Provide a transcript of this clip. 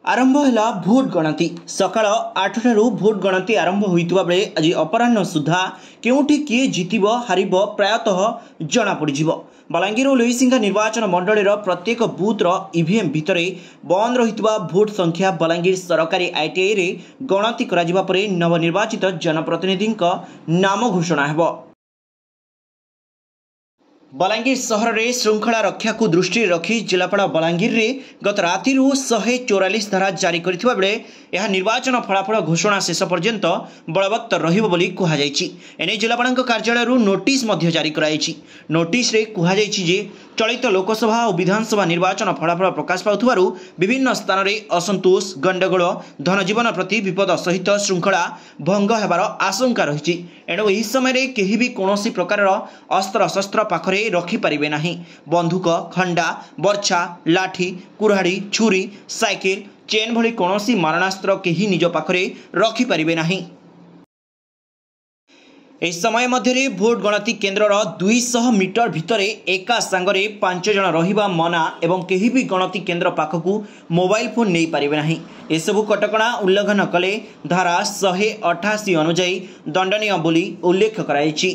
आरंभ है भोट गणति सकाळ 8 भोट गणति आरंभ होइतबा बेले आज अपराह्न सुधा केउठी किए जितिब हारिब प्रायतः जना पड़िजिवो। बलांगीर और लोईसिंगा निर्वाचन मंडल प्रत्येक बूथर ईवीएम भितर बंद रहितबा भोट संख्या बलांगीर सरकारी आईटीआई रे गणति कराजिबा परे नवनिर्वाचित जनप्रतिनिधि नाम घोषणा हेबो। बलांगीर सहर में श्रृंखला रक्षा को दृष्टि रखी जिलापाल बलांगीर रे गत राति 144 धारा जारी करथिबा बेले यह निर्वाचन फलाफल घोषणा शेष पर्यंत बलवत्तर रहिबो बोली कुहाଯାଇଛି। एने जिलापाल कार्यालय नोटिस मध्य जारी कराଯାଇଛି। नोटिस रे कुहाଯାଇଛି जे चलित लोकसभा और विधानसभा निर्वाचन फलाफल प्रकाश पाउथबारु विभिन्न स्थान में असंतोष गंडगोल धनजीवन प्रति विपद सहित श्रृंखला भंग हेबार आशंका रही। एणु यह समय केही भी कौनसी प्रकार अस्त्र शस्त्र पाखरे रखिपारे ना। बंधुक खंडा बर्छा लाठी कुराड़ी छुरी साइकेल चेन भली कौनसी मारणास्त्र केही निज पाखरे रखिपारे ना। इस समय मध्य भोट गणति केन्द्र 200 मीटर भितर एका सांगरे 5 जन रहिबा मना एवं केही भी गणति केन्द्र पाखकू मोबाइल फोन नहीं पारिबे नाही। एसबू कटकणा उल्लंघन कले धारा 188 अनुजाई दंडनीय बोली उल्लेख कराଯାଇଛି।